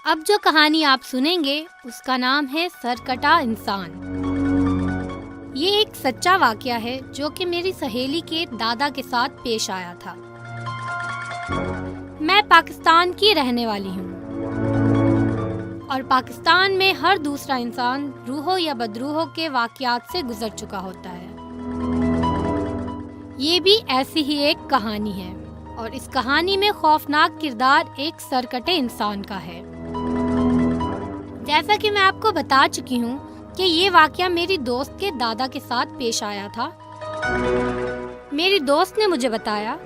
अब जो कहानी आप सुनेंगे उसका नाम है सरकटा इंसान। ये एक सच्चा वाकया है जो कि मेरी सहेली के दादा के साथ पेश आया था। मैं पाकिस्तान की रहने वाली हूँ और पाकिस्तान में हर दूसरा इंसान रूहों या बदरूहों के वाकयात से गुजर चुका होता है। ये भी ऐसी ही एक कहानी है और इस कहानी में खौफनाक किरदार एक सरकटे इंसान का है। जैसा कि मैं आपको बता चुकी हूँ कि ये वाकया मेरी दोस्त के दादा के साथ पेश आया था। मेरी दोस्त ने मुझे बताया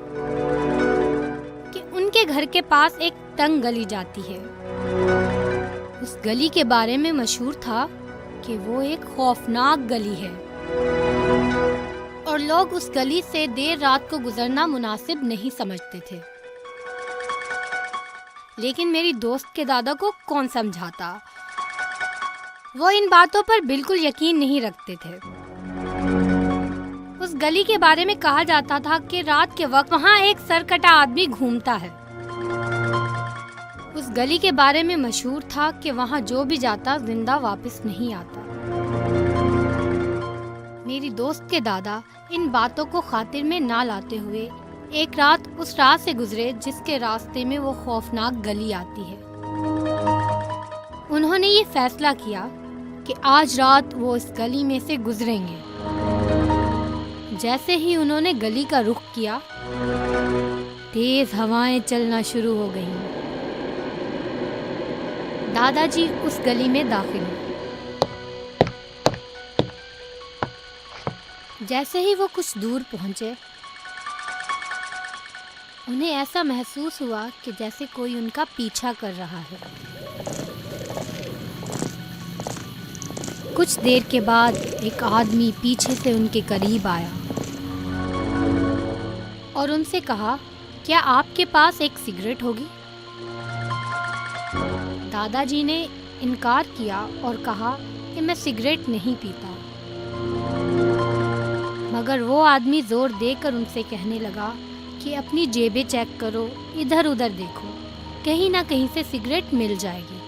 कि उनके घर के पास एक तंग गली जाती है। उस गली के बारे में मशहूर था कि वो एक खौफनाक गली है और लोग उस गली से देर रात को गुजरना मुनासिब नहीं समझते थे। लेकिन मेरी दोस्त के दादा को कौन समझाता, वो इन बातों पर बिल्कुल यकीन नहीं रखते थे। उस गली के बारे में कहा जाता था कि रात के वक्त वहाँ एक सरकटा आदमी घूमता है। उस गली के बारे में मशहूर था कि वहाँ जो भी जाता जिंदा वापस नहीं आता। मेरी दोस्त के दादा इन बातों को खातिर में ना लाते हुए एक रात उस राह से गुजरे जिसके रास्ते में वो खौफनाक गली आती है। उन्होंने ये फैसला किया कि आज रात वो इस गली में से गुजरेंगे। जैसे ही उन्होंने गली का रुख किया, तेज हवाएं चलना शुरू हो गईं। दादाजी उस गली में दाखिल हुए। जैसे ही वो कुछ दूर पहुंचे, उन्हें ऐसा महसूस हुआ कि जैसे कोई उनका पीछा कर रहा है। कुछ देर के बाद एक आदमी पीछे से उनके करीब आया और उनसे कहा, क्या आपके पास एक सिगरेट होगी? दादाजी ने इनकार किया और कहा कि मैं सिगरेट नहीं पीता। मगर वो आदमी जोर देकर उनसे कहने लगा कि अपनी जेबें चेक करो, इधर उधर देखो, कहीं ना कहीं से सिगरेट मिल जाएगी।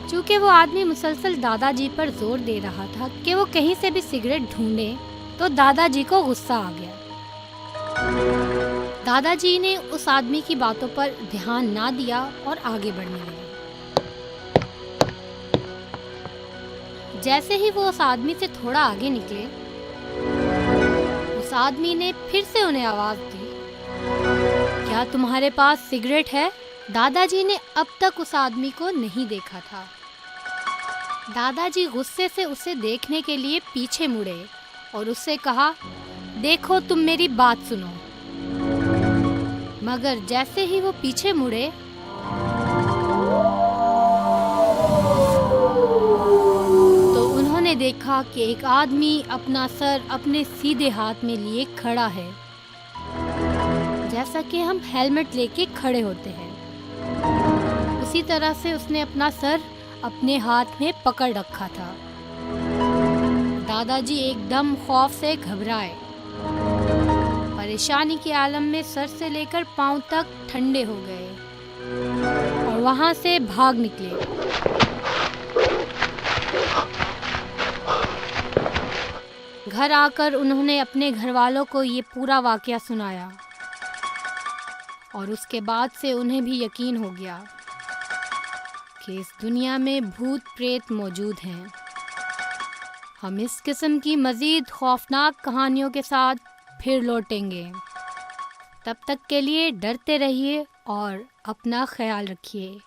चूँकि वो आदमी मुसलसल दादाजी पर जोर दे रहा था कि वो कहीं से भी सिगरेट ढूंढे, तो दादाजी को गुस्सा आ गया। दादाजी ने उस आदमी की बातों पर ध्यान ना दिया और आगे बढ़ने लगे। जैसे ही वो उस आदमी से थोड़ा आगे निकले, उस आदमी ने फिर से उन्हें आवाज दी, क्या तुम्हारे पास सिगरेट है? दादाजी ने अब तक उस आदमी को नहीं देखा था। दादाजी गुस्से से उसे देखने के लिए पीछे मुड़े और उससे कहा, देखो तुम मेरी बात सुनो। मगर जैसे ही वो पीछे मुड़े, तो उन्होंने देखा कि एक आदमी अपना सर अपने सीधे हाथ में लिए खड़ा है, जैसा कि हम हेलमेट लेके खड़े होते हैं। उसी तरह से उसने अपना सर अपने हाथ में पकड़ रखा था। दादाजी एकदम खौफ से घबराए। परेशानी के आलम में सर से लेकर पांव तक ठंडे हो गए और वहां से भाग निकले। घर आकर उन्होंने अपने घर वालों को ये पूरा वाकया सुनाया और उसके बाद से उन्हें भी यकीन हो गया कि इस दुनिया में भूत प्रेत मौजूद हैं। हम इस किस्म की मज़ीद खौफनाक कहानियों के साथ फिर लौटेंगे। तब तक के लिए डरते रहिए और अपना ख्याल रखिए।